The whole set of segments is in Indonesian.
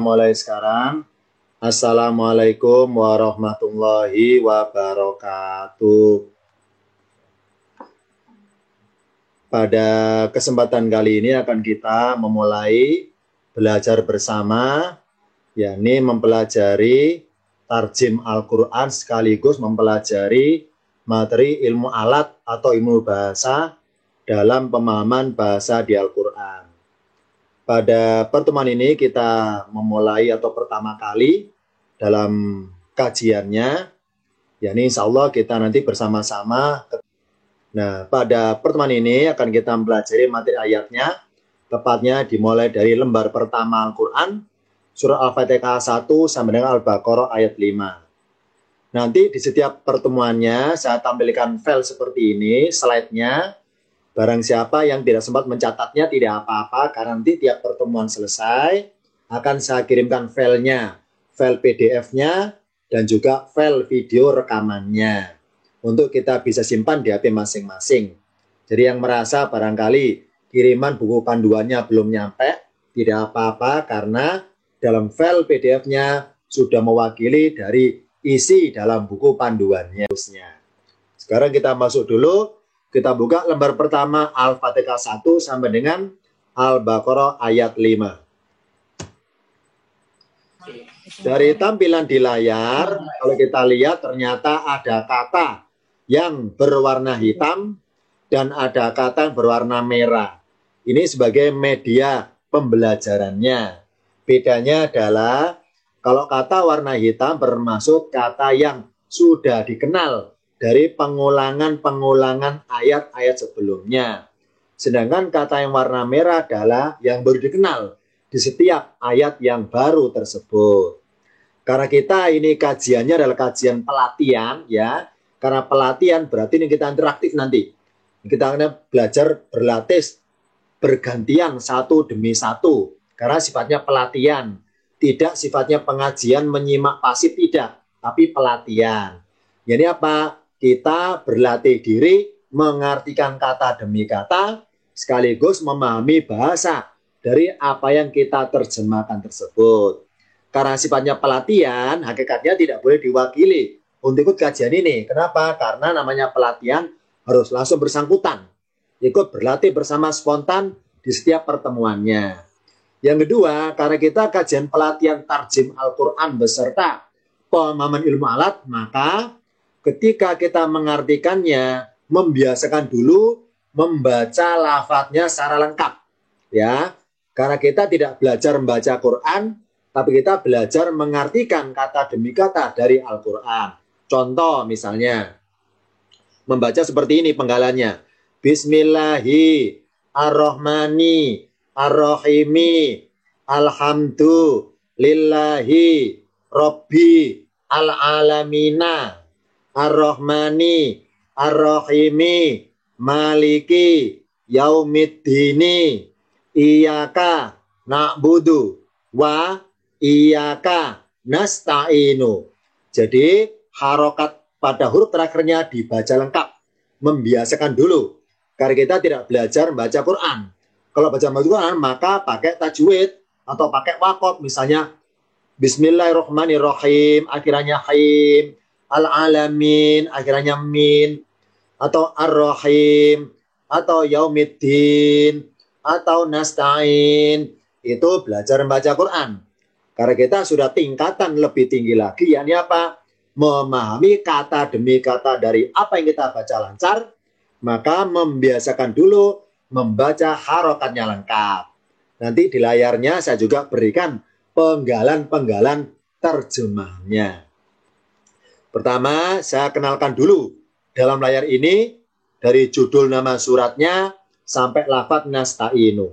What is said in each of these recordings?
mulai sekarang. Assalamualaikum warahmatullahi wabarakatuh. Pada kesempatan kali ini akan kita memulai belajar bersama, yakni mempelajari tarjim Al-Quran sekaligus mempelajari materi ilmu alat atau ilmu bahasa dalam pemahaman bahasa di Al-Quran. Pada pertemuan ini kita memulai atau pertama kali dalam kajiannya, yakni insya Allah kita nanti bersama-sama. Nah, pada pertemuan ini akan kita mempelajari materi ayatnya, tepatnya dimulai dari lembar pertama Al-Quran, surah Al-Fatihah 1 sampai dengan Al-Baqarah ayat 5. Nanti di setiap pertemuannya saya tampilkan file seperti ini, slide-nya. Barang siapa yang tidak sempat mencatatnya tidak apa-apa, karena nanti tiap pertemuan selesai akan saya kirimkan filenya, file PDF-nya, dan juga file video rekamannya untuk kita bisa simpan di HP masing-masing. Jadi yang merasa barangkali kiriman buku panduannya belum nyampe, tidak apa-apa karena dalam file PDF-nya sudah mewakili dari isi dalam buku panduannya. Sekarang kita masuk dulu. Kita buka lembar pertama Al-Fatihah 1 sampai dengan Al-Baqarah ayat 5. Dari tampilan di layar, kalau kita lihat ternyata ada kata yang berwarna hitam dan ada kata yang berwarna merah. Ini sebagai media pembelajarannya. Bedanya adalah kalau kata warna hitam bermaksud kata yang sudah dikenal dari pengulangan ayat-ayat sebelumnya. Sedangkan kata yang warna merah adalah yang baru dikenal di setiap ayat yang baru tersebut. Karena kita ini kajiannya adalah kajian pelatihan ya. Karena pelatihan berarti ini kita interaktif nanti. Kita akan belajar berlatih bergantian satu demi satu. Karena sifatnya pelatihan. Tidak sifatnya pengajian menyimak pasif tidak. Tapi pelatihan. Jadi apa? Kita berlatih diri mengartikan kata demi kata sekaligus memahami bahasa dari apa yang kita terjemahkan tersebut. Karena sifatnya pelatihan, hakikatnya tidak boleh diwakili untuk ikut kajian ini. Kenapa? Karena namanya pelatihan harus langsung bersangkutan. Ikut berlatih bersama spontan di setiap pertemuannya. Yang kedua, karena kita kajian pelatihan tarjim Al-Quran beserta pemahaman ilmu alat, maka ketika kita mengartikannya, membiasakan dulu membaca lafadznya secara lengkap. Ya, karena kita tidak belajar membaca Quran, tapi kita belajar mengartikan kata demi kata dari Al-Quran. Contoh misalnya, membaca seperti ini penggalannya. Bismillahi ar-Rahmani ar-Rahimi alhamdulillahi Rabbi al-alamina ar-Rahmani ar-Rahimi maliki yaumiddini iyyaka na'budu wa iyyaka nasta'inu. Jadi harokat pada huruf terakhirnya dibaca lengkap, membiasakan dulu karena kita tidak belajar membaca Quran. Kalau baca Quran maka pakai tajwid atau pakai waqaf, misalnya Bismillahirrahmanirrahim akhirnya haim, Al-alamin akhirnya min, atau ar-rahim, atau yaumiddin, atau nasta'in. Itu belajar membaca Quran. Karena kita sudah tingkatan lebih tinggi lagi, yakni apa? Memahami kata demi kata dari apa yang kita baca lancar, maka membiasakan dulu membaca harokatnya lengkap. Nanti di layarnya saya juga berikan penggalan-penggalan terjemahnya. Pertama, saya kenalkan dulu dalam layar ini dari judul nama suratnya sampai lafadz nasta'inu.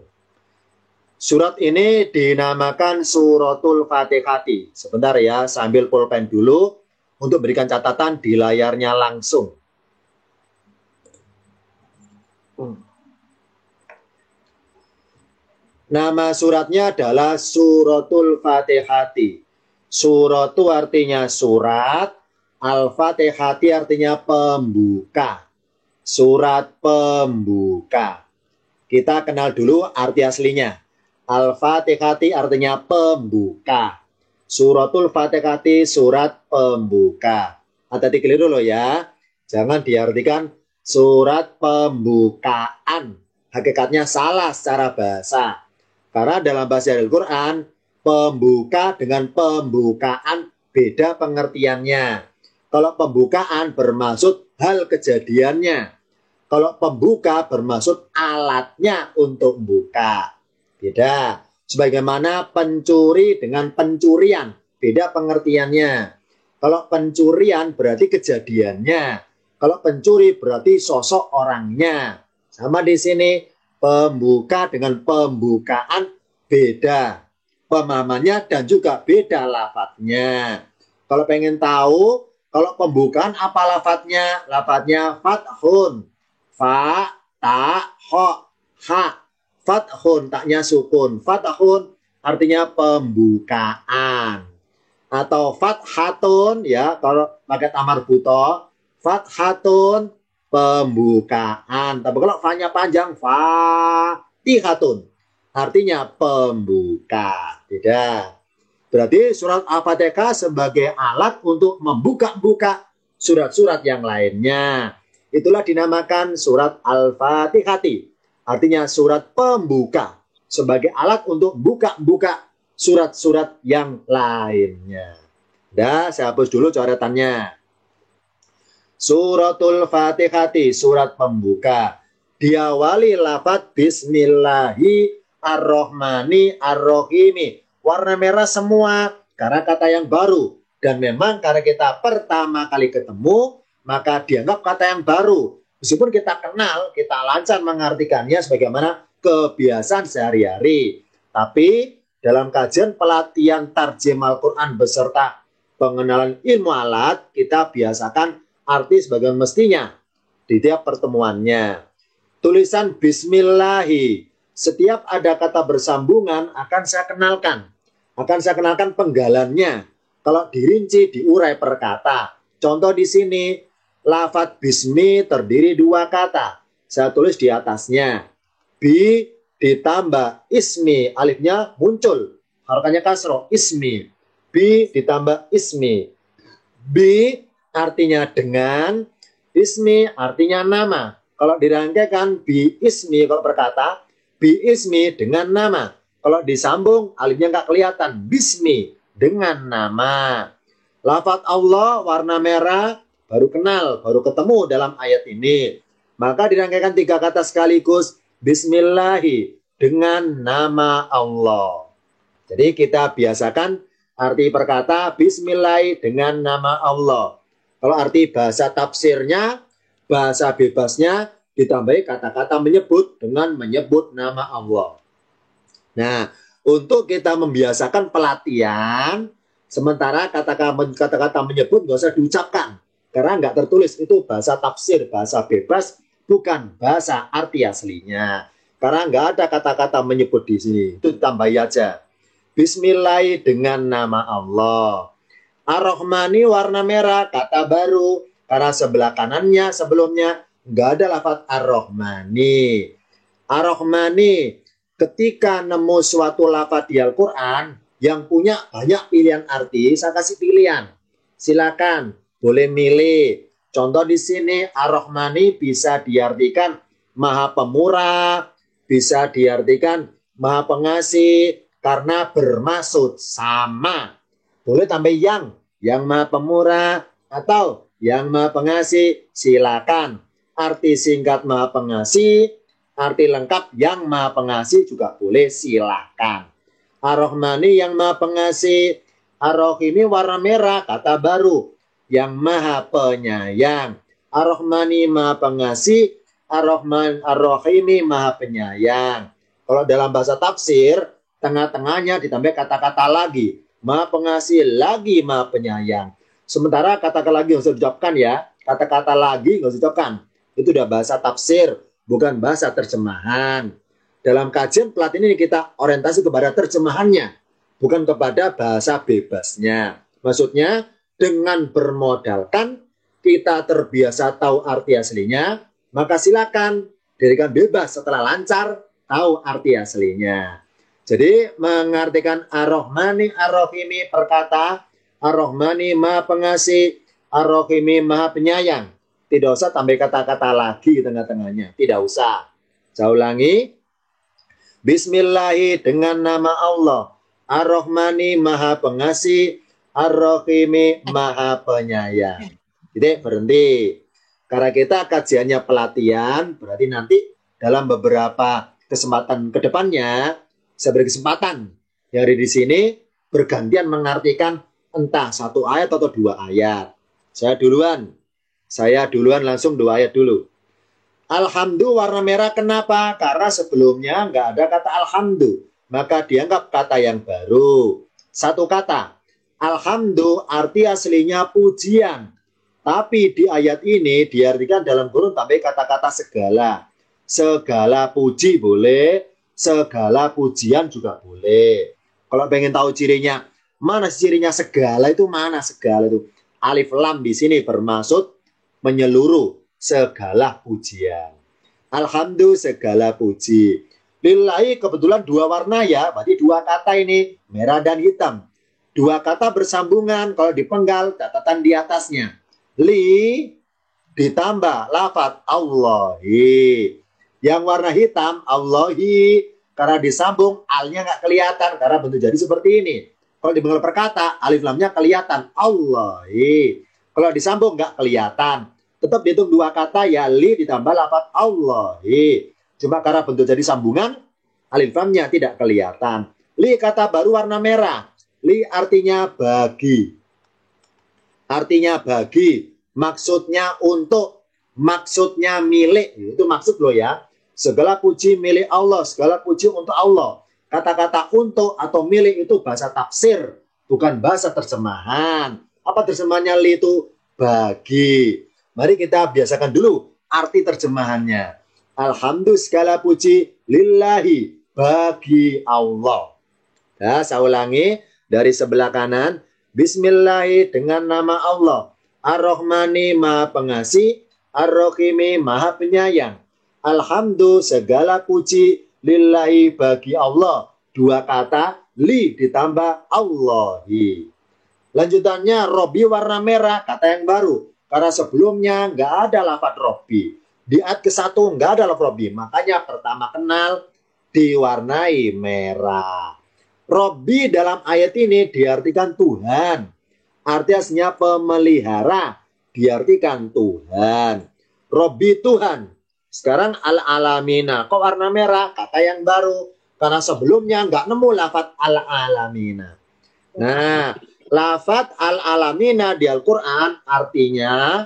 Surat ini dinamakan Suratul Fatihati. Sebentar ya, sambil pulpen dulu untuk berikan catatan di layarnya langsung. Nama suratnya adalah Suratul Fatihati. Suratu artinya surat, Al-Fatihati artinya pembuka. Surat pembuka. Kita kenal dulu arti aslinya. Al-Fatihati artinya pembuka. Suratul Fatihati surat pembuka. Hati-hati keliru loh ya. Jangan diartikan surat pembukaan. Hakikatnya salah secara bahasa. Karena dalam bahasa Al-Quran, pembuka dengan pembukaan beda pengertiannya. Kalau pembukaan bermaksud hal kejadiannya. Kalau pembuka bermaksud alatnya untuk buka. Beda. Sebagaimana pencuri dengan pencurian. Beda pengertiannya. Kalau pencurian berarti kejadiannya. Kalau pencuri berarti sosok orangnya. Sama di sini, pembuka dengan pembukaan beda pemahamannya dan juga beda lafadznya. Kalau pengen tahu, kalau pembukaan apa lafadznya? Lafadznya fathun. Fa, ta, ho, ha. Fathun, taknya sukun. Fathun artinya pembukaan. Atau fathatun, ya, kalau pakai tamar buto, fathatun, pembukaan. Tapi kalau fa-nya panjang, fatihatun, artinya pembuka. Beda. Berarti surat Al-Fatihah sebagai alat untuk membuka-buka surat-surat yang lainnya. Itulah dinamakan surat Al-Fatihati. Artinya surat pembuka. Sebagai alat untuk buka-buka surat-surat yang lainnya. Dah, saya hapus dulu coretannya. Suratul Fatihati, surat pembuka. Diawali lafadz Bismillahi Ar-Rahmani Ar-Rahimi. Warna merah semua, karena kata yang baru. Dan memang karena kita pertama kali ketemu, maka dianggap kata yang baru. Meskipun kita kenal, kita lancar mengartikannya sebagaimana kebiasaan sehari-hari. Tapi dalam kajian pelatihan tarjem Al-Quran beserta pengenalan ilmu alat, kita biasakan arti sebagai mestinya di tiap pertemuannya. Tulisan Bismillahi, setiap ada kata bersambungan akan saya kenalkan. Akan saya kenalkan penggalannya. Kalau dirinci, diurai per kata. Contoh di sini, lafadz bismi terdiri dua kata. Saya tulis di atasnya. Bi ditambah ismi, alifnya muncul. Harokannya kasroh, ismi. Bi ditambah ismi. Bi artinya dengan, ismi artinya nama. Kalau dirangkaikan bi ismi, kalau berkata, bi ismi dengan nama. Kalau disambung, alifnya nggak kelihatan. Bismi dengan nama. Lafadz Allah warna merah, baru kenal, baru ketemu dalam ayat ini. Maka dirangkaikan tiga kata sekaligus. Bismillahi, dengan nama Allah. Jadi kita biasakan arti perkata Bismillahi dengan nama Allah. Kalau arti bahasa tafsirnya, bahasa bebasnya ditambahi kata-kata menyebut dengan menyebut nama Allah. Nah, untuk kita membiasakan pelatihan, sementara kata-kata menyebut nggak usah diucapkan. Karena nggak tertulis, itu bahasa tafsir, bahasa bebas, bukan bahasa arti aslinya. Karena nggak ada kata-kata menyebut di sini, itu ditambahi aja. Bismillah dengan nama Allah. Ar-Rahmani warna merah, kata baru. Karena sebelah kanannya sebelumnya nggak ada lafadz Ar-Rahmani. Ar-Rahmani, ketika nemu suatu lafadz di Al-Quran yang punya banyak pilihan arti, saya kasih pilihan. Silakan, boleh milih. Contoh di sini Ar-Rahmani bisa diartikan Maha Pemurah, bisa diartikan Maha Pengasih karena bermaksud sama. Boleh tambah yang Maha Pemurah atau yang Maha Pengasih, silakan. Arti singkat Maha Pengasih, arti lengkap yang Maha Pengasih juga boleh, silakan. Ar-Rahmani yang Maha Pengasih, Ar-Rahimi warna merah, kata baru, yang Maha Penyayang. Ar-Rahmani Maha Pengasih, Ar-Rahimi Maha Penyayang. Kalau dalam bahasa tafsir, tengah-tengahnya ditambah kata-kata lagi. Maha Pengasih lagi Maha Penyayang. Sementara kata-kata lagi nggak usah diucapkan ya. Kata-kata lagi nggak usah diucapkan. Itu udah bahasa tafsir, bukan bahasa terjemahan. Dalam kajian pelatihan ini kita orientasi kepada terjemahannya, bukan kepada bahasa bebasnya. Maksudnya, dengan bermodalkan kita terbiasa tahu arti aslinya, maka silakan dirikan bebas setelah lancar tahu arti aslinya. Jadi mengartikan Ar-Rahmani Ar-Rahimi perkata Ar-Rahmani Maha Pengasih, Ar-Rahimi Maha Penyayang. Tidak usah tambah kata-kata lagi di tengah-tengahnya. Tidak usah. Saya ulangi. Bismillahi dengan nama Allah. Ar-Rahmani Maha Pengasih, Ar-Rahimi Maha Penyayang. Jadi berhenti. Karena kita kajiannya pelatihan, berarti nanti dalam beberapa kesempatan ke depannya, saya beri kesempatan yang ada di sini bergantian mengartikan entah satu ayat atau dua ayat. Saya duluan langsung dua ayat dulu. Alhamdulillah warna merah kenapa? Karena sebelumnya nggak ada kata alhamdulillah. Maka dianggap kata yang baru. Satu kata. Alhamdulillah arti aslinya pujian. Tapi di ayat ini diartikan dalam kurung tambah kata-kata segala. Segala puji boleh. Segala pujian juga boleh. Kalau pengen tahu cirinya. Mana cirinya segala itu? Mana segala itu? Alif lam di sini bermaksud menyeluruh segala pujian. Alhamdulillah segala puji. Lillahi kebetulan dua warna ya, berarti dua kata ini, merah dan hitam. Dua kata bersambungan, kalau dipenggal catatan di atasnya. Li ditambah lafaz Allahi. Yang warna hitam Allahi, karena disambung alnya nggak kelihatan karena bentuk jadi seperti ini. Kalau dipenggal perkata alif lamnya kelihatan Allahi. Kalau disambung nggak kelihatan. Tetap dihitung dua kata ya li ditambah lafaz Allahi. Cuma karena bentuk jadi sambungan, alif lamnya tidak kelihatan. Li kata baru warna merah. Li artinya bagi. Artinya bagi. Maksudnya untuk. Maksudnya milik. Itu maksud loh ya. Segala puji milik Allah. Segala puji untuk Allah. Kata-kata untuk atau milik itu bahasa tafsir. Bukan bahasa terjemahan. Apa terjemahannya li itu? Bagi. Mari kita biasakan dulu arti terjemahannya. Alhamdulillah segala puji lillahi bagi Allah. Ya, saya ulangi dari sebelah kanan. Bismillahi dengan nama Allah. Ar-Rahmani Maha Pengasih, Ar-Rahimi Maha Penyayang. Alhamdulillah segala puji lillahi bagi Allah. Dua kata li ditambah Allahi. Lanjutannya Robi warna merah, kata yang baru. Karena sebelumnya nggak ada lafaz Robi. Di ayat ke-1 nggak ada lafaz Robi. Makanya pertama kenal diwarnai merah. Robi dalam ayat ini diartikan Tuhan. Arti aslinya pemelihara. Diartikan Tuhan. Robi Tuhan. Sekarang al-alamina. Kok warna merah? Kata yang baru. Karena sebelumnya nggak nemu lafaz al-alamina. Nah, lafaz al-alamina di Al-Quran artinya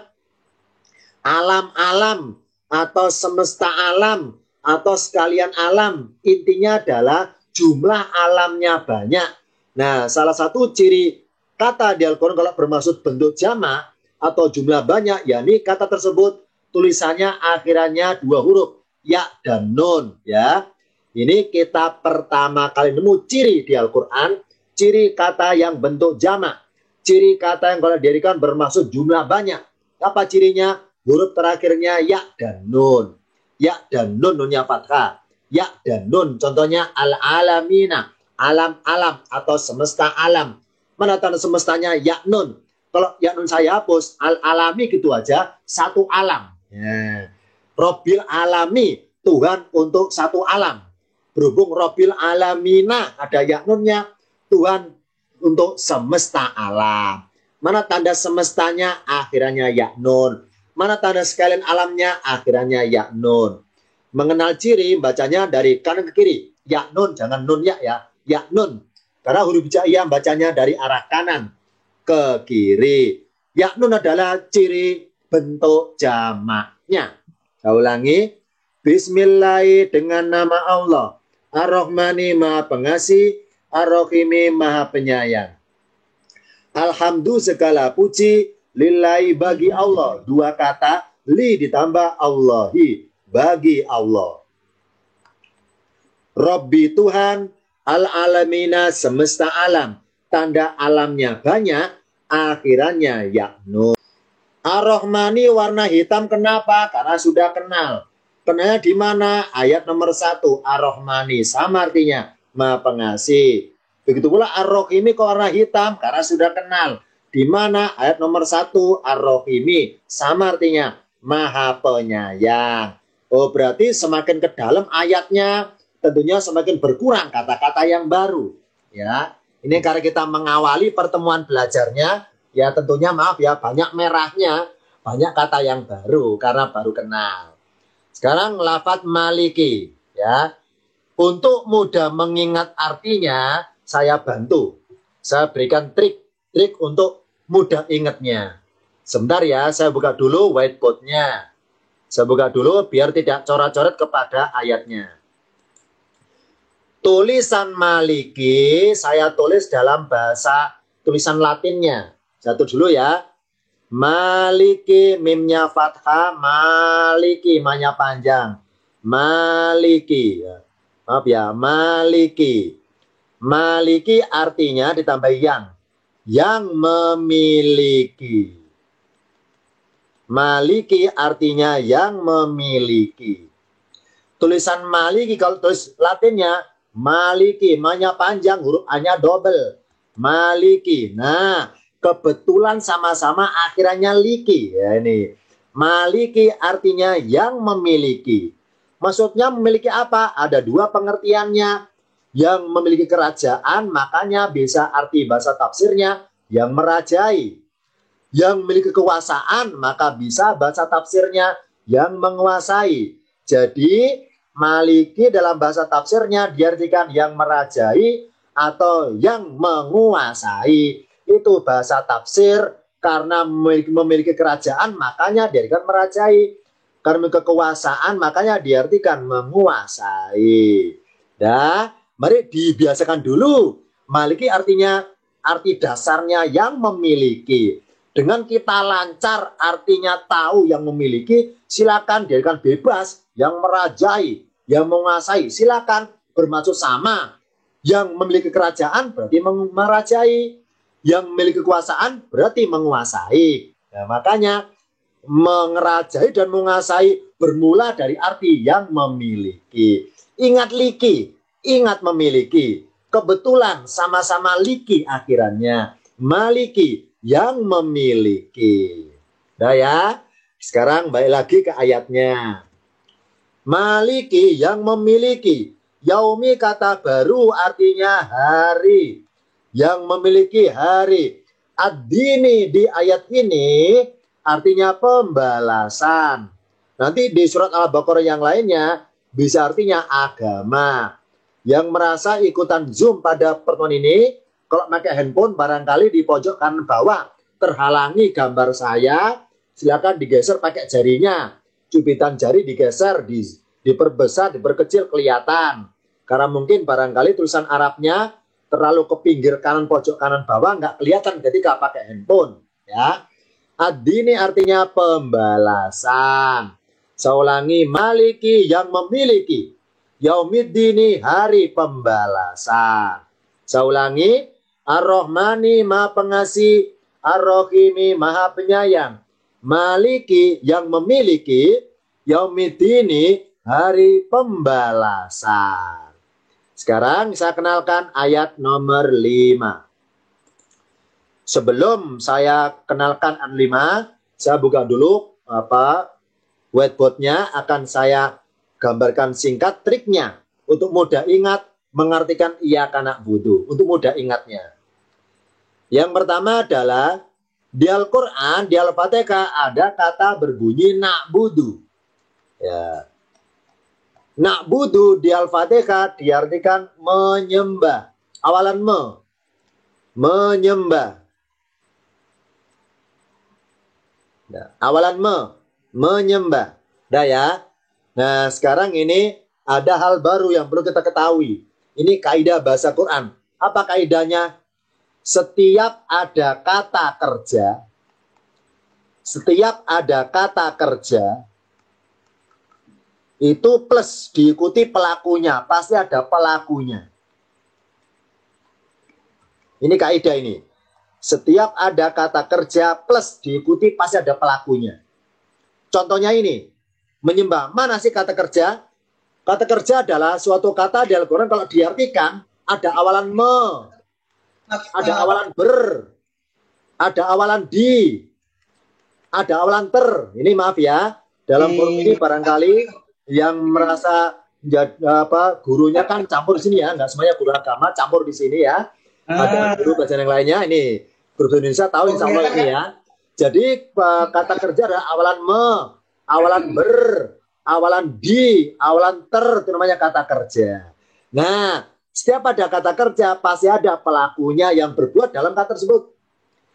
alam-alam atau semesta alam atau sekalian alam. Intinya adalah jumlah alamnya banyak. Nah, salah satu ciri kata di Al-Quran kalau bermaksud bentuk jamak atau jumlah banyak, yakni kata tersebut tulisannya akhirannya dua huruf, ya dan nun. Ya, ini kita pertama kali nemu ciri di Al-Quran, ciri kata yang bentuk jamak, ciri kata yang kalau didirikan bermaksud jumlah banyak. Apa cirinya? Huruf terakhirnya ya dan nun. Ya dan nun, nunnya fathah. Ya dan nun, contohnya al-alamina, alam-alam atau semesta alam. Mana tanda semestanya? Ya nun. Kalau ya nun saya hapus, al-alami gitu aja, satu alam. Ya. Robil alami, Tuhan untuk satu alam. Berhubung Robil alamina, ada ya nunnya, Tuhan untuk semesta alam. Mana tanda semestanya? Akhirannya ya nun. Mana tanda sekalian alamnya? Akhirannya ya nun. Mengenal ciri bacanya dari kanan ke kiri. Ya nun, jangan nun ya ya. Ya nun. Karena huruf hijaiyah bacanya dari arah kanan ke kiri. Ya nun adalah ciri bentuk jamaknya. Saya ulangi. Bismillah dengan nama Allah. Ar-Rahmani Maha Pengasih. Ar-Rahimi Maha Penyayang. Alhamdulillah segala puji lillahi bagi Allah. Dua kata li ditambah Allahi. Bagi Allah. Robbi Tuhan, al-alamina semesta alam. Tanda alamnya banyak, akhirannya yaknun. Ar-Rahmani warna hitam kenapa? Karena sudah kenal. Kenalnya di mana? Ayat nomor 1, Ar-Rahmani. Sama artinya. Maha Pengasih. Begitu pula Ar-Rahimi kok warna hitam karena sudah kenal. Di mana ayat nomor 1 Ar-Rahimi sama artinya Maha Penyayang. Oh, berarti semakin ke dalam ayatnya tentunya semakin berkurang kata-kata yang baru. Ya, ini karena kita mengawali pertemuan belajarnya, ya tentunya maaf ya banyak merahnya, banyak kata yang baru karena baru kenal. Sekarang lafadz maliki, ya. Untuk mudah mengingat artinya, saya bantu. Saya berikan trik untuk mudah ingatnya. Sebentar ya, saya buka dulu whiteboardnya. Saya buka dulu biar tidak coret-coret kepada ayatnya. Tulisan maliki saya tulis dalam bahasa tulisan latinnya. Saya tulis dulu ya. Maliki, mimnya fathah, maliki, manya panjang. Maliki. Maaf ya, maliki. Maliki artinya ditambah yang memiliki. Maliki artinya yang memiliki. Tulisan maliki kalau tulis latinnya maliki, manya panjang, huruf A-nya double. Maliki. Nah, kebetulan sama-sama akhirannya liki. Ya ini. Maliki artinya yang memiliki. Maksudnya memiliki apa? Ada dua pengertiannya. Yang memiliki kerajaan, makanya bisa arti bahasa tafsirnya yang merajai. Yang memiliki kekuasaan, maka bisa bahasa tafsirnya yang menguasai. Jadi, maliki dalam bahasa tafsirnya diartikan yang merajai atau yang menguasai. Itu bahasa tafsir karena memiliki kerajaan, makanya diartikan merajai. Karena kekuasaan makanya diartikan menguasai. Nah, mari dibiasakan dulu. Maliki artinya arti dasarnya yang memiliki. Dengan kita lancar artinya tahu yang memiliki, silakan diartikan bebas, yang merajai, yang menguasai. Silakan bermaksud sama. Yang memiliki kerajaan berarti merajai. Yang memiliki kekuasaan berarti menguasai. Nah, makanya mengerajai dan menguasai bermula dari arti yang memiliki. Ingat liki, ingat memiliki. Kebetulan sama-sama liki akhirannya. Maliki yang memiliki. Nah ya, sekarang balik lagi ke ayatnya. Maliki yang memiliki. Yaumi kata baru artinya hari. Yang memiliki hari. Ad-dini di ayat ini artinya pembalasan. Nanti di surat Al-Baqarah yang lainnya bisa artinya agama. Yang merasa ikutan Zoom pada pertemuan ini, kalau pakai handphone barangkali di pojok kanan bawah terhalangi gambar saya, silakan digeser pakai jarinya. Cubitan jari digeser, diperbesar, diperkecil kelihatan. Karena mungkin barangkali tulisan Arabnya terlalu ke pinggir kanan pojok kanan bawah nggak kelihatan ketika pakai handphone. Ya. Ad-dini artinya pembalasan. Saya ulangi, maliki yang memiliki. Yaumiddini hari pembalasan. Saya ulangi, Ar-Rahmani Maha Pengasih, Ar-Rahimi Maha Penyayang. Maliki yang memiliki, Yaumiddini hari pembalasan. Sekarang saya kenalkan ayat nomor 5. Sebelum saya kenalkan ayat 5, saya buka dulu whiteboardnya, akan saya gambarkan singkat triknya untuk mudah ingat mengartikan iyyaka na'budu, untuk mudah ingatnya. Yang pertama adalah di Al-Quran, di Al-Fatihah ada kata berbunyi na'budu. Ya. Na'budu di Al-Fatihah diartikan menyembah. Awalan menyembah. Nah, awalan menyembah. Nah ya. Nah sekarang ini ada hal baru yang perlu kita ketahui. Ini kaidah bahasa Quran. Apa kaidahnya? Setiap ada kata kerja, itu plus diikuti pelakunya. Pasti ada pelakunya. Ini kaidah ini. Setiap ada kata kerja plus diikuti pasti ada pelakunya. Contohnya ini, menyembah. Mana sih kata kerja? Kata kerja adalah suatu kata di Al-Quran kalau diartikan ada awalan me, ada awalan ber, ada awalan di, ada awalan ter. Ini maaf ya, dalam forum ini barangkali yang merasa gurunya kan campur di sini ya, nggak semuanya guru agama campur di sini ya. Ada guru bahasa yang lainnya, ini guru bahasa Indonesia tahu insya Allah ini ya. Jadi kata kerja adalah awalan me, awalan ber, awalan di, awalan ter, itu namanya kata kerja. Nah, setiap ada kata kerja pasti ada pelakunya yang berbuat dalam kata tersebut.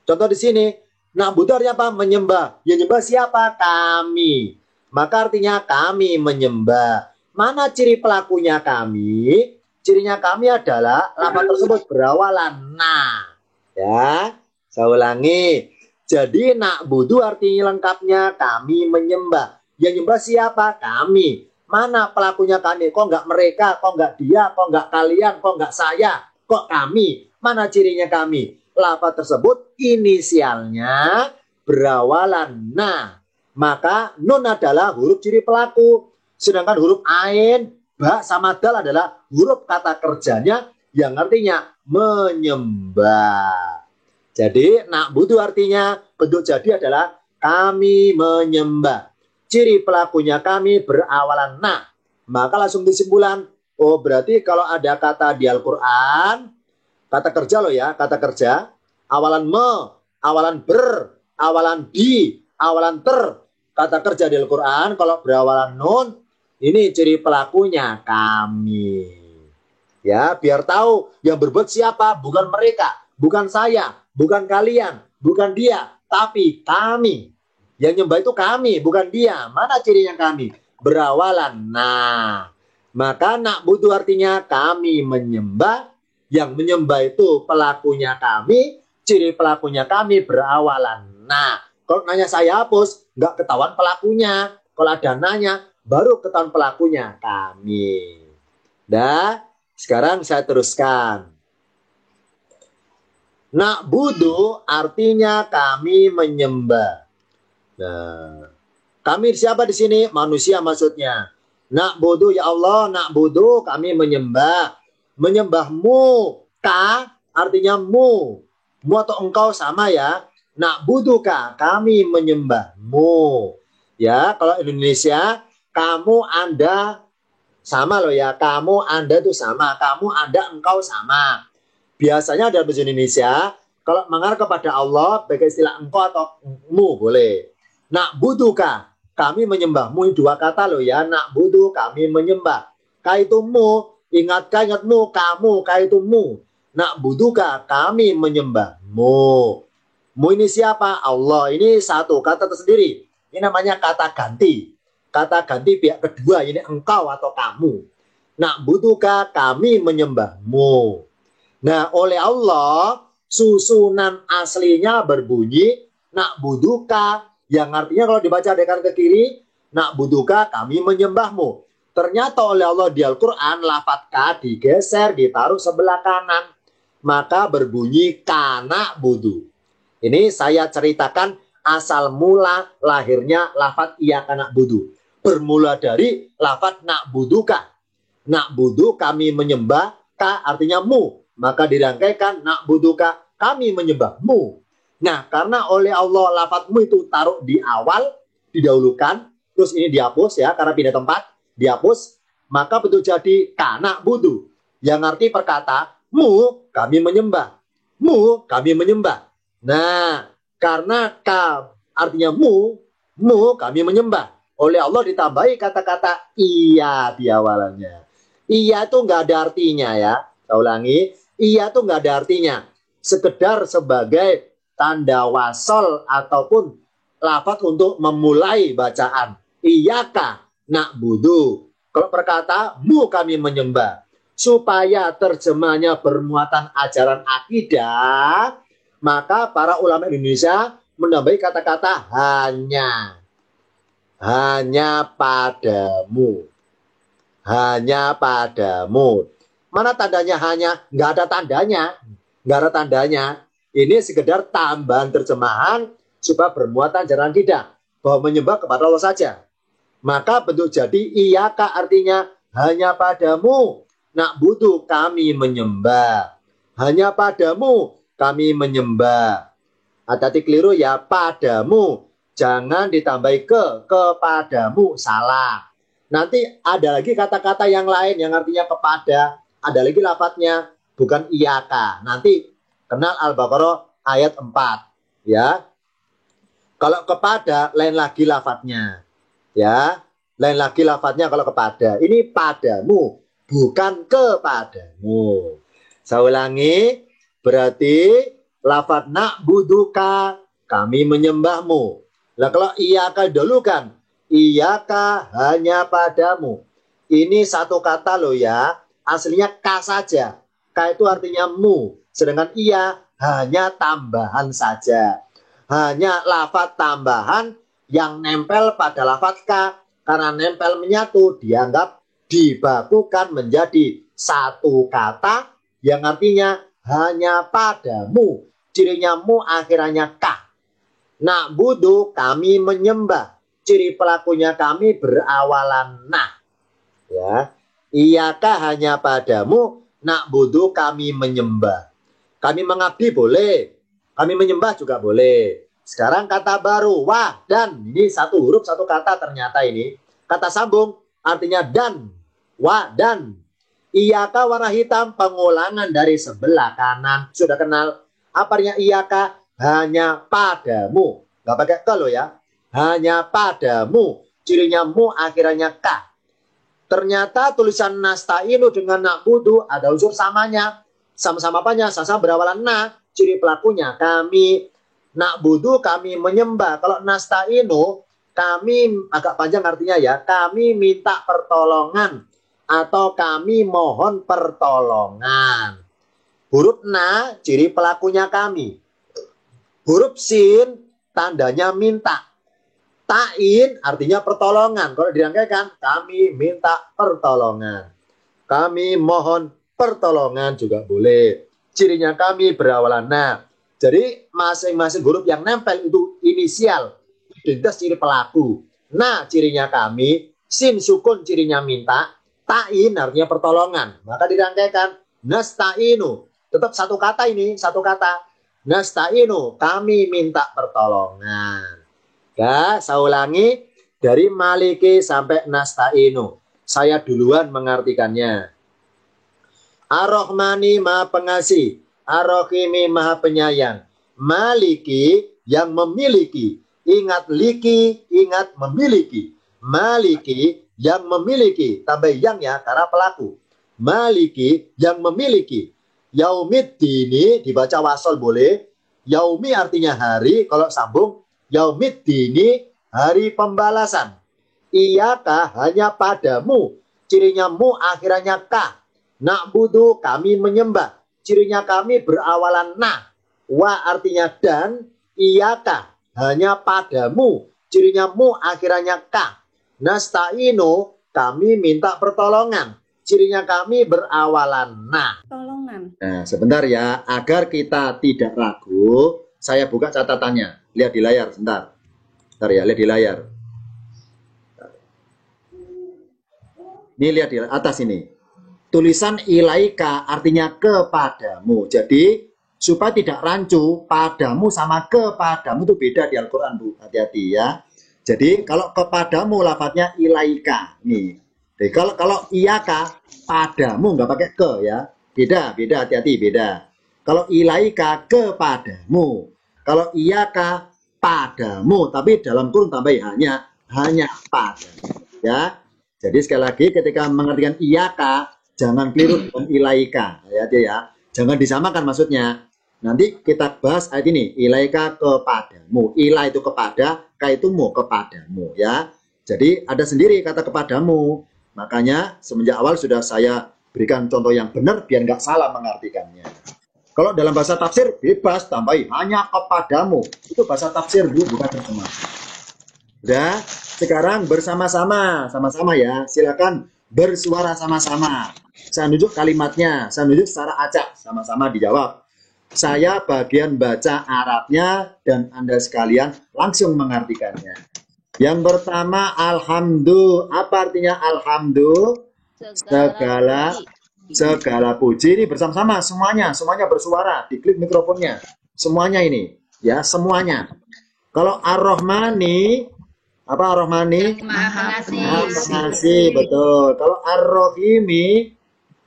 Contoh di sini, na'budu artinya apa? Menyembah. Ya nyembah siapa? Kami. Maka artinya kami menyembah. Mana ciri pelakunya kami? Cirinya kami adalah lafaz tersebut berawalan na. Ya, saya ulangi. Jadi na'budu artinya lengkapnya kami menyembah. Yang nyembah siapa? Kami. Mana pelakunya kami? Kok nggak mereka? Kok nggak dia? Kok nggak kalian? Kok nggak saya? Kok kami? Mana cirinya kami? Lafaz tersebut inisialnya berawalan na. Maka nun adalah huruf ciri pelaku. Sedangkan huruf ain, ba, sama dal adalah huruf kata kerjanya yang artinya menyembah. Jadi na'budu artinya bentuk jadi adalah kami menyembah. Ciri pelakunya kami berawalan na. Maka langsung disimpulan, oh berarti kalau ada kata di Al-Quran, kata kerja loh ya, kata kerja, awalan me, awalan ber, awalan di, awalan ter. Kata kerja di Al-Quran kalau berawalan nun, ini ciri pelakunya kami. Ya, biar tahu yang berbuat siapa, bukan mereka, bukan saya, bukan kalian, bukan dia, tapi kami. Yang nyembah itu kami, bukan dia. Mana cirinya kami? Berawalan. Nah, maka na'budu artinya kami menyembah. Yang menyembah itu pelakunya kami, ciri pelakunya kami berawalan. Nah, kalau nanya saya hapus, nggak ketahuan pelakunya. Kalau ada nanya, baru ketahuan pelakunya kami. Dah, sekarang saya teruskan. Na'budu artinya kami menyembah. Nah, kami siapa di sini? Manusia maksudnya. Na'budu ya Allah, na'budu kami menyembah. Menyembahmu, ka artinya mu. Mu atau engkau sama ya. Na'budu ka, kami menyembahmu. Ya, kalau Indonesia, kamu, Anda sama loh ya. Kamu, Anda itu sama. Kamu, Anda, engkau sama. Biasanya dalam bahasa Indonesia, kalau mengarah kepada Allah, pakai istilah engkau atau mu boleh. Na'buduka, kami menyembahmu, ini dua kata loh ya. Na'budu, kami menyembah. Ka itu mu, ingatmu, kamu, ka itu mu. Na'buduka, kami menyembahmu. Mu ini siapa? Allah. Ini satu kata tersendiri. Ini namanya kata ganti. Kata ganti pihak kedua, ini engkau atau kamu. Na'buduka, kami menyembahmu. Nah, oleh Allah, susunan aslinya berbunyi na'buduka, yang artinya kalau dibaca dari kanan ke kiri, na'buduka, kami menyembahmu. Ternyata oleh Allah di Al-Quran, lafaz ka digeser, ditaruh sebelah kanan. Maka berbunyi kana budu. Ini saya ceritakan asal mula lahirnya lafaz iya kana budu. Bermula dari lafaz na'buduka. Na'budu, kami menyembah, ka artinya mu. Maka dirangkaikan na'buduka, kami menyembahmu. Nah, karena oleh Allah lafazmu itu taruh di awal, didahulukan, terus ini dihapus ya, karena pindah tempat, dihapus, maka betul jadi kana budu. Yang arti perkata, mu, kami menyembah. Mu, kami menyembah. Nah, karena ka artinya mu, kami menyembah. Oleh Allah ditambahi kata-kata iya di awalannya. Iya itu nggak ada artinya ya. Saya ulangi, iya itu nggak ada artinya. Sekedar sebagai tanda wasol ataupun lafaz untuk memulai bacaan. Iyaka na'budu. Kalau perkata mu kami menyembah. Supaya terjemahnya bermuatan ajaran akidah, maka para ulama Indonesia menambahi kata-kata hanya. Hanya padamu. Hanya padamu. Mana tandanya hanya? Nggak ada tandanya. Nggak ada tandanya. Ini sekedar tambahan terjemahan supaya bermuatan ajaran akidah. Bahwa menyembah kepada Allah saja. Maka bentuk jadi iyaka artinya hanya padamu na'budu kami menyembah. Hanya padamu kami menyembah. Hati-hati keliru ya, padamu. Jangan ditambahi kepadamu, salah. Nanti ada lagi kata-kata yang lain yang artinya kepada. Ada lagi lafadznya, bukan iyaka. Nanti kenal Al-Baqarah ayat 4. Ya. Kalau kepada, lain lagi lafadznya. Ya. Lain lagi lafadznya kalau kepada. Ini padamu, bukan kepadamu. Saya ulangi, berarti lafadz na'buduka, kami menyembahmu. Lah kalau iyaka dulu kan, iyaka hanya padamu. Ini satu kata loh ya, aslinya ka saja. Ka itu artinya mu, sedangkan iya hanya tambahan saja. Hanya lafadz tambahan yang nempel pada lafadz ka. Karena nempel menyatu, dianggap dibakukan menjadi satu kata yang artinya hanya padamu. Cirinya mu akhirnya ka. Na'budu kami menyembah. Ciri pelakunya kami berawalan na. Ya. Iyaka hanya padamu. Na'budu kami menyembah. Kami mengabdi boleh. Kami menyembah juga boleh. Sekarang kata baru wah dan. Ini satu huruf satu kata ternyata ini. Kata sambung artinya dan. Wah dan. Iyaka warna hitam pengulangan dari sebelah kanan. Sudah kenal apa artinya iyaka? Hanya padamu. Gak pakai ke lo ya. Hanya padamu. Cirinya mu akhirnya ka. Ternyata tulisan nasta'inu dengan na'budu ada unsur samanya. Sama-sama apanya? Sama-sama berawalan na. Ciri pelakunya kami. Na'budu kami menyembah. Kalau nasta'inu kami agak panjang artinya ya. Kami minta pertolongan. Atau kami mohon pertolongan. Huruf na ciri pelakunya kami. Huruf sin tandanya minta. Ta'in artinya pertolongan. Kalau dirangkaikan kami minta pertolongan. Kami mohon pertolongan juga boleh. Cirinya kami berawalan na. Jadi masing-masing huruf yang nempel itu inisial. Identitas ciri pelaku. Na cirinya kami. Sin sukun cirinya minta. Ta'in artinya pertolongan. Maka dirangkaikan nasta'inu. Tetap satu kata ini. Satu kata. Nasta'inu, kami minta pertolongan. Ya, saya ulangi dari maliki sampai nasta'inu. Saya duluan mengartikannya. Ar-Rahmani maha pengasih, Ar-Rahimi maha penyayang. Maliki yang memiliki. Ingat liki, ingat memiliki. Maliki yang memiliki. Tambah yang ya, karena pelaku. Maliki yang memiliki. Yaumiddini dibaca wasol boleh. Yaumi artinya hari. Kalau sambung yaumiddini hari pembalasan. Iyaka hanya padamu. Cirinya mu akhirnya ka. Na'budu kami menyembah. Cirinya kami berawalan na. Wa artinya dan. Iyaka hanya padamu. Cirinya mu akhirnya ka. Nasta'inu kami minta pertolongan. Cirinya kami berawalan na. Nah, sebentar ya, agar kita tidak ragu, saya buka catatannya. Lihat di layar, sebentar. Bentar ya, lihat di layar. Ini lihat di atas ini. Tulisan ilaika artinya kepadamu. Jadi, supaya tidak rancu, padamu sama kepadamu itu beda di Al-Quran, Bu. Hati-hati ya. Jadi, kalau kepadamu lafadznya ilaika. Nih. Jadi, kalau iyaka, padamu, nggak pakai ke ya. Beda, hati-hati, beda. Kalau ilaika kepadamu. Kalau iyaka padamu. Tapi dalam kurung tambah hanya padamu. Ya. Jadi sekali lagi ketika mengertikan iyaka, jangan keliru dengan ilaika. Ya. Jangan disamakan maksudnya. Nanti kita bahas ayat ini. Ilaika kepadamu. Ila itu kepada, ka itu mu kepadamu. Ya. Jadi ada sendiri kata kepadamu. Makanya semenjak awal sudah saya berikan contoh yang benar biar nggak salah mengartikannya. Kalau dalam bahasa tafsir bebas tambahi hanya kepadamu. Itu bahasa tafsir Bu, bukan terjemah. Udah, sekarang bersama-sama, sama-sama ya. Silakan bersuara sama-sama. Saya nunjuk kalimatnya, saya nunjuk secara acak, sama-sama dijawab. Saya bagian baca Arabnya dan Anda sekalian langsung mengartikannya. Yang pertama alhamdulillah. Apa artinya alhamdulillah? segala segala puji. Ini bersama-sama semuanya bersuara, diklik mikrofonnya. Semuanya ini, ya, semuanya. Kalau Ar-Rahmani, apa Ar-Rahmani? Maha Maha Pengasih, Pengasih, betul. Kalau Ar-Rahimi,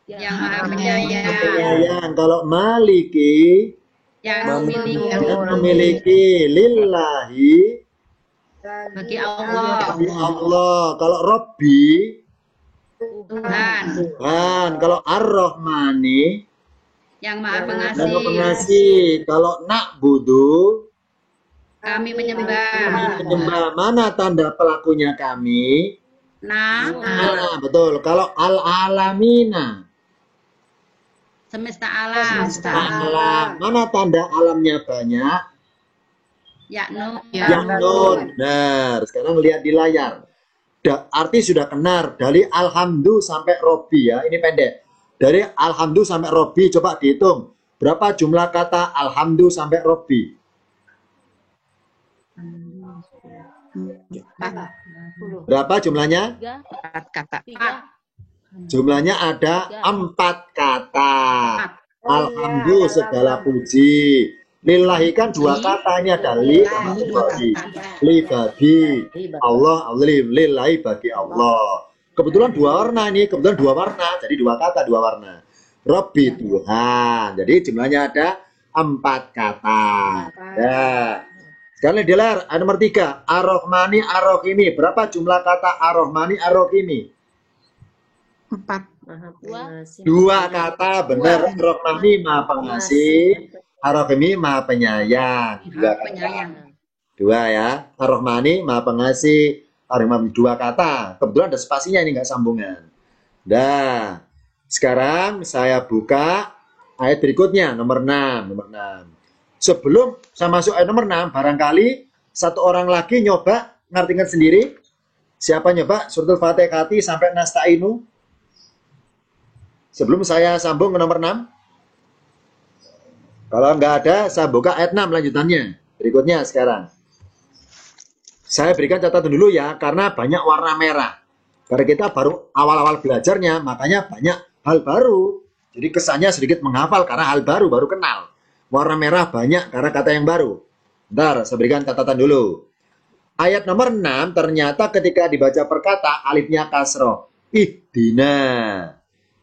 yang Maha Penyayang, penyayang. Kalau Maliki, yang memiliki, lillahi, bagi Allah, bagi Allah. Kalau Robbi, Tuhan, Tuhan. Kalau Ar-Rahmani, yang Maha Maha Pengasih, Pengasih. Kalau Na'budu, kami menyembah. menyembah. Mana tanda pelakunya kami? Nah, Nah, betul. Kalau Al-Alamina, semesta alam, alam. Mana tanda alamnya banyak? yaknu, Yang nun. Benar. Sekarang lihat di layar. Arti sudah kenar. Dari Alhamdu sampai Robbi, ya. Ini pendek. Dari Alhamdu sampai Robbi, coba dihitung. Berapa jumlah kata Alhamdu sampai Robbi? Berapa jumlahnya? 4 kata. Jumlahnya ada 4 kata. Alhamdu segala puji. Lillahi kan 2 kata, ini ada li sama bagi. Li bagi Allah, lillahi bagi Allah. Kebetulan 2 warna ini, kebetulan 2 warna, jadi 2 kata 2 warna. Robbi Tuhan. Jadi jumlahnya ada 4 kata. Ya. Sekarang di layar nomor 3, Ar-Rahmani Ar-Rahimi. Berapa jumlah kata Ar-Rahmani Ar-Rahimi? 4. 2 kata, benar. Ar-Rahmani Maha Pengasih, Ar-Rahimi Maha Penyayang. 2 kata. Penyayang. 2 ya. Ar-Rahmani Maha Pengasih, Ar-Rahimi 2 kata. Kebetulan ada spasinya, ini nggak sambungan. Nah, sekarang saya buka ayat berikutnya, nomor 6. Nomor 6. Sebelum saya masuk ayat nomor 6, barangkali satu orang lagi nyoba ngartikan sendiri. Siapa nyoba suratul Fatihati sampai nasta'inu? Sebelum saya sambung ke nomor 6. Kalau nggak ada, saya buka ayat 6 lanjutannya. Berikutnya sekarang. Saya berikan catatan dulu ya, karena banyak warna merah. Karena kita baru awal-awal belajarnya, makanya banyak hal baru. Jadi kesannya sedikit menghafal karena hal baru kenal. Warna merah banyak karena kata yang baru. Bentar, saya berikan catatan dulu. Ayat nomor 6, ternyata ketika dibaca per kata, alifnya kasroh. Ihdina.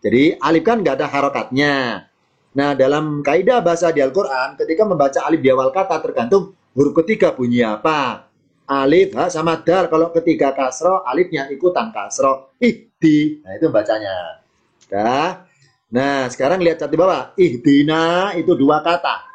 Jadi alif kan nggak ada harokatnya. Nah, dalam kaidah bahasa di Al-Quran, ketika membaca alif di awal kata, tergantung huruf ketiga bunyi apa. Alif, ha, sama dal. Kalau ketiga kasroh, alifnya ikutan kasroh. Ihdi. Nah, itu bacanya. Dah. Nah, sekarang lihat cat di bawah. Ihdina itu 2 kata.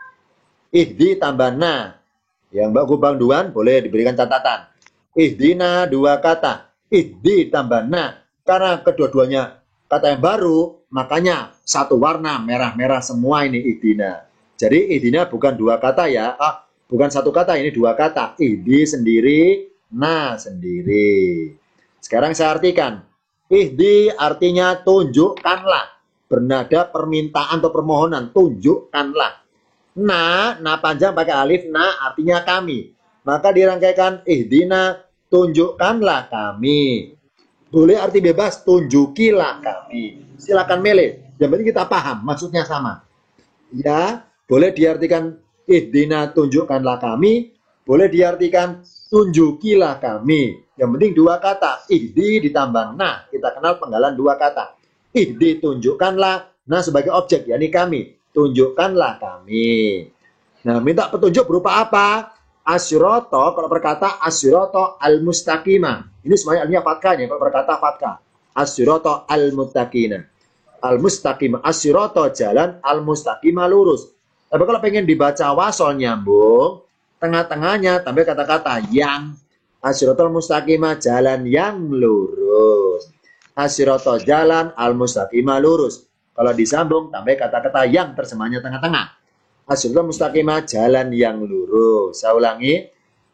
Ihdi tambah na. Yang Mbak Gubang Duan boleh diberikan catatan. Ihdina 2 kata. Ihdi tambah na. Karena kedua-duanya kata yang baru, makanya satu warna, merah-merah semua ini ihdina. Jadi ihdina bukan 2 kata ya. Bukan 1 kata, ini 2 kata. Ihdi sendiri, na sendiri. Sekarang saya artikan. Ihdi artinya tunjukkanlah. Bernada permintaan atau permohonan, tunjukkanlah. Na panjang pakai alif, na artinya kami. Maka dirangkaikan ihdina, tunjukkanlah kami. Boleh arti bebas, tunjukilah kami. Silakan milih. Yang penting kita paham, maksudnya sama. Ya, boleh diartikan ihdina, tunjukkanlah kami. Boleh diartikan tunjukilah kami. Yang penting 2 kata. Ihdi ditambah na. Kita kenal penggalan 2 kata. Ihdi tunjukkanlah, nah sebagai objek, yakni kami, tunjukkanlah kami. Nah, minta petunjuk berupa apa? Asyroto, kalau berkata asyroto al-mustaqimah. Ini semuanya artinya fatkah ya, kalau berkata fatkah. Asyroto al-mustaqimah. Al-mustaqimah, asyroto jalan, al-mustaqimah lurus. Tapi kalau pengen dibaca wasol nyambung, tengah-tengahnya tambah kata-kata yang. Asyroto al-mustaqimah, jalan yang lurus. Asyroto jalan, al-mustaqimah lurus. Kalau disambung, tambah kata-kata yang terjemahnya tengah-tengah. Asyroto mustaqimah, jalan yang lurus. Saya ulangi.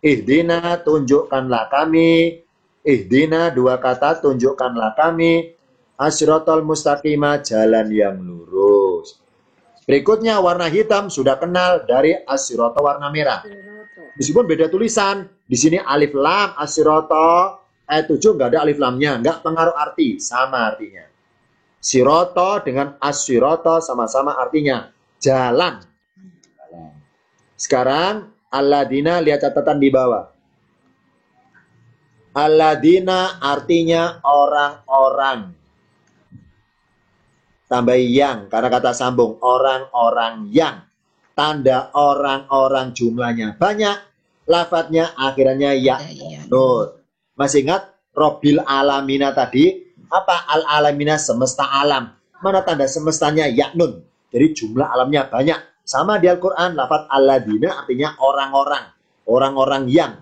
Ihdina, tunjukkanlah kami. Ihdina, 2 kata, tunjukkanlah kami. Asyroto mustaqimah, jalan yang lurus. Berikutnya, warna hitam sudah kenal dari asyroto warna merah. Meskipun beda tulisan. Di sini alif lam, asyroto. Ayat 7 nggak ada alif lamnya, nggak pengaruh arti, sama artinya. Siroto dengan asyiroto sama-sama artinya jalan. Sekarang alladzina, lihat catatan di bawah. Alladzina artinya orang-orang. Tambah yang, karena kata sambung. Orang-orang yang. Tanda orang-orang jumlahnya banyak. Lafadznya akhirannya ya. Nur. Masih ingat Robbil alamina tadi? Apa al-alamina? Semesta alam. Mana tanda semestanya? Yaknun. Jadi jumlah alamnya banyak. Sama di Al-Quran, lafadz alladzina artinya orang-orang. Orang-orang yang.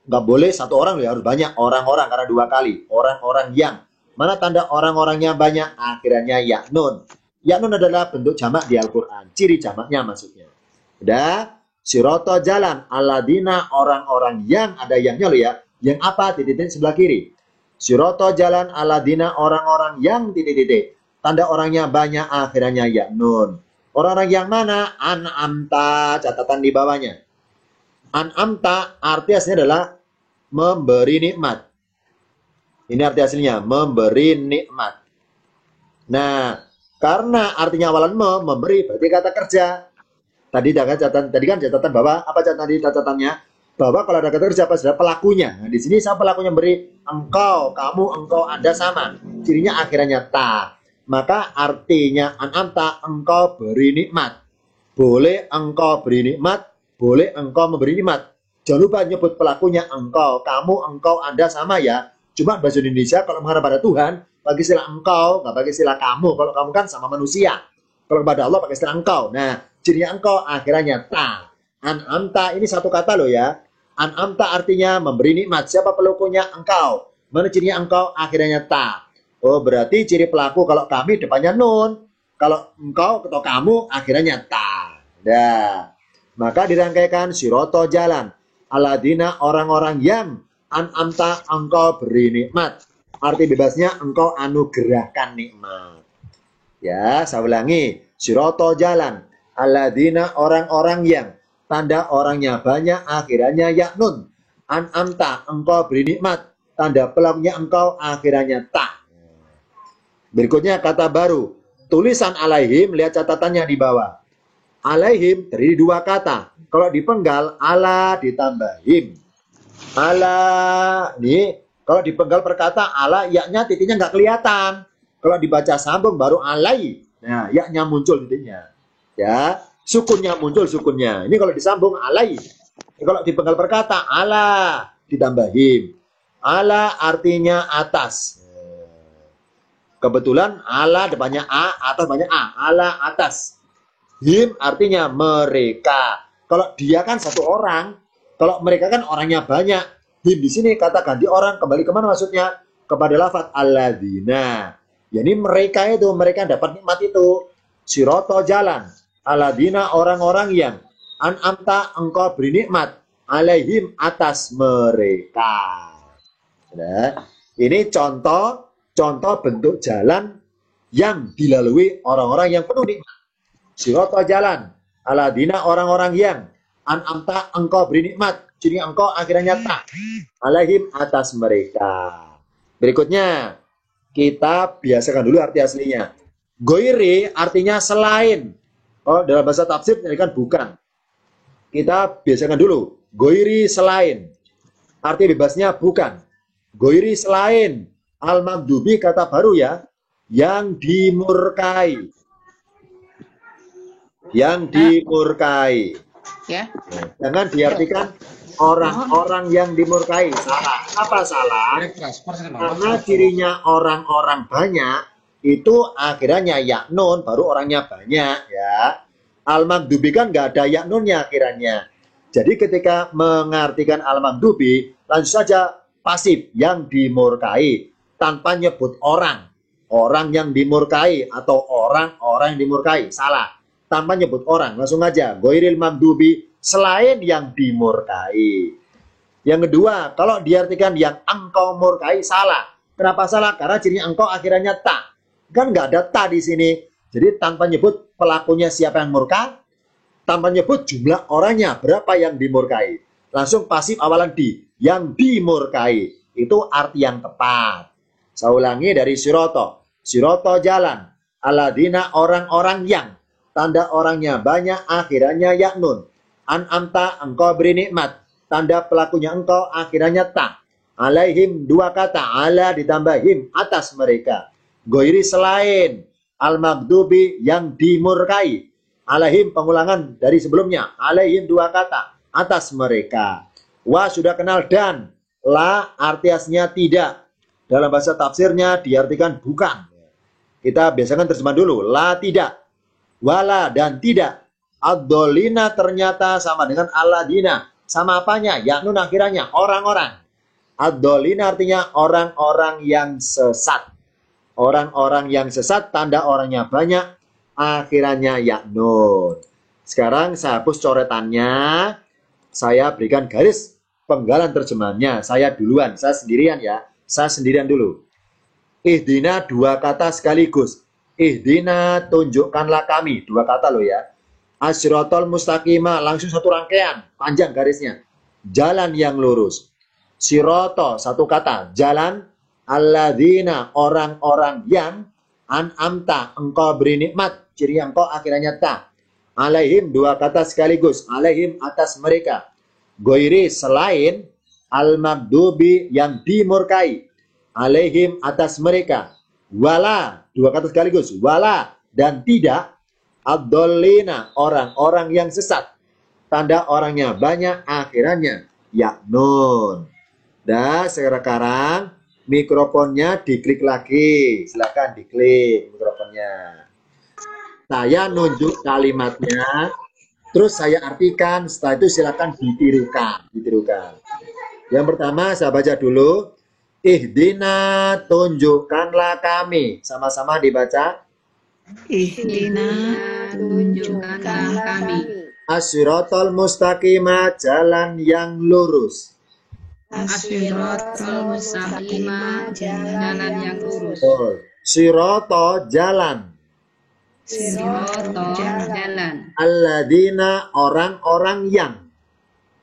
Nggak boleh satu orang, ya harus banyak. Orang-orang, karena 2 kali. Orang-orang yang. Mana tanda orang-orangnya banyak? Akhirannya yaknun. Yaknun adalah bentuk jamak di Al-Quran. Ciri jamaknya maksudnya. Udah. Siroto jalan. Alladzina orang-orang yang. Ada yangnya loh ya. Yang apa? Titik-titik sebelah kiri. Siroto jalan alladzina orang-orang yang titik-titik. Tanda orangnya banyak, akhirannya yaknun. Orang-orang yang mana? An'amta, catatan di bawahnya. An'amta arti aslinya adalah memberi nikmat. Ini arti aslinya, memberi nikmat. Nah, karena artinya awalan memberi, berarti kata kerja. Tadi kan catatan bawah, apa catatannya? Bahwa kalau ada kata kerja apa sudah pelakunya. Nah, di sini sama pelakunya beri engkau, kamu, engkau, Anda sama. Cirinya akhirannya ta. Maka artinya an'amta, engkau beri nikmat. Boleh engkau beri nikmat, boleh engkau memberi nikmat. Jangan lupa nyebut pelakunya engkau, kamu, engkau, Anda sama ya. Cuma bahasa Indonesia kalau menghadap pada Tuhan pakai istilah engkau, nggak pakai istilah kamu. Kalau kamu kan sama manusia. Kalau kepada Allah pakai istilah engkau. Nah, cirinya engkau akhirannya ta. An'amta ini satu kata loh ya. An'amta artinya memberi nikmat. Siapa pelakunya? Engkau. Mana cirinya engkau? Akhirnya ta. Oh, berarti ciri pelaku kalau kami depannya nun. Kalau engkau atau kamu akhirnya ta. Dah. Maka dirangkaikan siroto jalan. Alladzina orang-orang yang an'amta engkau beri nikmat. Arti bebasnya engkau anugerahkan nikmat. Ya, saya ulangi. Siroto jalan. Alladzina orang-orang yang. Tanda orangnya banyak, akhirannya yaknun. An'amta, engkau beri nikmat. Tanda pelakunya engkau, akhirannya ta. Berikutnya kata baru. Tulisan alaihim, lihat catatannya di bawah. Alaihim terdiri 2 kata. Kalau dipenggal, ala ditambah him. Ala, nih. Kalau dipenggal perkata, ala, yaknya titiknya nggak kelihatan. Kalau dibaca sambung, baru alai. Nah, yaknya muncul titiknya. Ya. Sukunnya muncul sukunnya. Ini kalau disambung alai. Kalau dipenggal perkata ala ditambah him. Ala artinya atas. Kebetulan ala depannya a, atas banyak a. Ala atas. Him artinya mereka. Kalau dia kan satu orang. Kalau mereka kan orangnya banyak. Him di sini kata ganti orang. Kembali kemana maksudnya? Kepada lafadz alladzina. Ya ini mereka itu. Mereka dapat nikmat itu. Siroto jalan. Alladzina orang-orang yang an'amta engkau beri nikmat alaihim atas mereka. Nah, ini contoh bentuk jalan yang dilalui orang-orang yang penuh nikmat. Siroto jalan. Alladzina orang-orang yang an'amta engkau beri nikmat. Jadi engkau akhirnya tak. Alaihim atas mereka. Berikutnya kita biasakan dulu arti aslinya. Goiri artinya selain. Oh, dalam bahasa tafsir ini kan bukan. Kita biasakan dulu. Goiri selain. Arti bebasnya bukan. Goiri selain. Al-Magdubi kata baru ya. Yang dimurkai. Yang dimurkai. Ya. Jangan diartikan orang-orang yang dimurkai. Salah. Apa salah? Karena cirinya orang-orang banyak. Itu akhirnya yaknun, baru orangnya banyak ya. Al-Magdubi kan nggak ada yaknunnya akhirnya. Jadi ketika mengartikan Al-Magdubi, langsung saja pasif yang dimurkai tanpa nyebut orang. Orang yang dimurkai atau orang-orang yang dimurkai. Salah. Tanpa nyebut orang, langsung aja. Goiril Magdubi selain yang dimurkai. Yang kedua, kalau diartikan yang engkau murkai, salah. Kenapa salah? Karena cirinya engkau akhirnya tak. Kan nggak ada ta di sini. Jadi tanpa nyebut pelakunya siapa yang murka, tanpa nyebut jumlah orangnya berapa yang dimurkai. Langsung pasif awalan di. Yang dimurkai. Itu arti yang tepat. Saya ulangi dari siroto. Siroto jalan. Aladina orang-orang yang. Tanda orangnya banyak, akhirannya ya nun. An'amta engkau beri nikmat. Tanda pelakunya engkau, akhirannya ta. Alaihim dua kata. Ala ditambah him atas mereka. Goiri selain. Al-Maghdubi yang dimurkai. Alaihim pengulangan dari sebelumnya. Alaihim dua kata. Atas mereka. Wa sudah kenal dan. La artiasnya tidak. Dalam bahasa tafsirnya diartikan bukan. Kita biasakan terjemahan dulu. La tidak. Wala dan tidak. Ad-dolina ternyata sama dengan aladina. Sama apanya? Yaknun akhirannya. Orang-orang. Ad-dolina artinya orang-orang yang sesat. Orang-orang yang sesat. Tanda orangnya banyak. Akhirannya yaknun. Sekarang saya hapus coretannya. Saya berikan garis penggalan terjemahannya. Saya duluan. Saya sendirian ya. Saya sendirian dulu. Ihdina dua kata sekaligus. Ihdina tunjukkanlah kami. Dua kata loh ya. Asyrotol mustaqimah. Langsung satu rangkaian. Panjang garisnya. Jalan yang lurus. Siroto satu kata. Jalan. Alladzina orang-orang yang. An'amta engkau beri nikmat. Ciri engkau akhirnya ta. Alaihim dua kata sekaligus. Alaihim atas mereka. Goiri selain. Al-Maghdubi yang dimurkai. Alaihim atas mereka. Wala dua kata sekaligus. Wala dan tidak. Ad-dollina orang-orang yang sesat. Tanda orangnya banyak, akhirannya yaknun. Dah sekarang mikrofonnya diklik lagi. Silakan diklik mikrofonnya. Saya nunjuk kalimatnya, terus saya artikan. Setelah itu silakan ditirukan. Yang pertama saya baca dulu. Ihdina tunjukkanlah kami. Sama-sama dibaca. Ihdina tunjukkanlah kami. As-siratal mustaqimah jalan yang lurus. As-siratal mustaqimah jalan yang lurus. Sirata jalan. Sirato jalan. Alladzina orang-orang yang.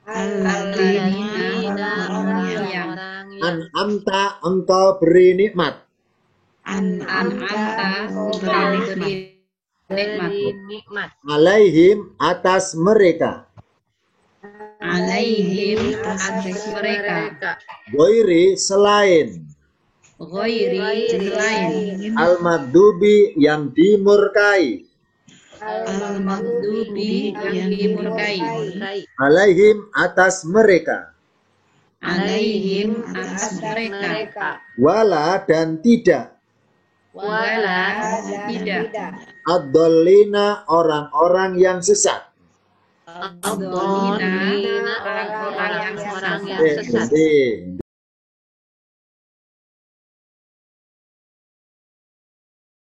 Alladzina orang-orang yang. An'amta engkau beri nikmat. An'amta beri nikmat. nikmat. Alaihim atas mereka. Alaihim atas mereka. Goiri selain. Ghairi selain. Al-Maghdubi yang dimurkai. Al-Maghdubi yang dimurkai. Alaihim atas mereka. Alaihim atas mereka. Wala dan tidak. Wala tidak. Ad-dollina orang-orang yang sesat. Ad-dolina orang-orang yang sesat. Penting.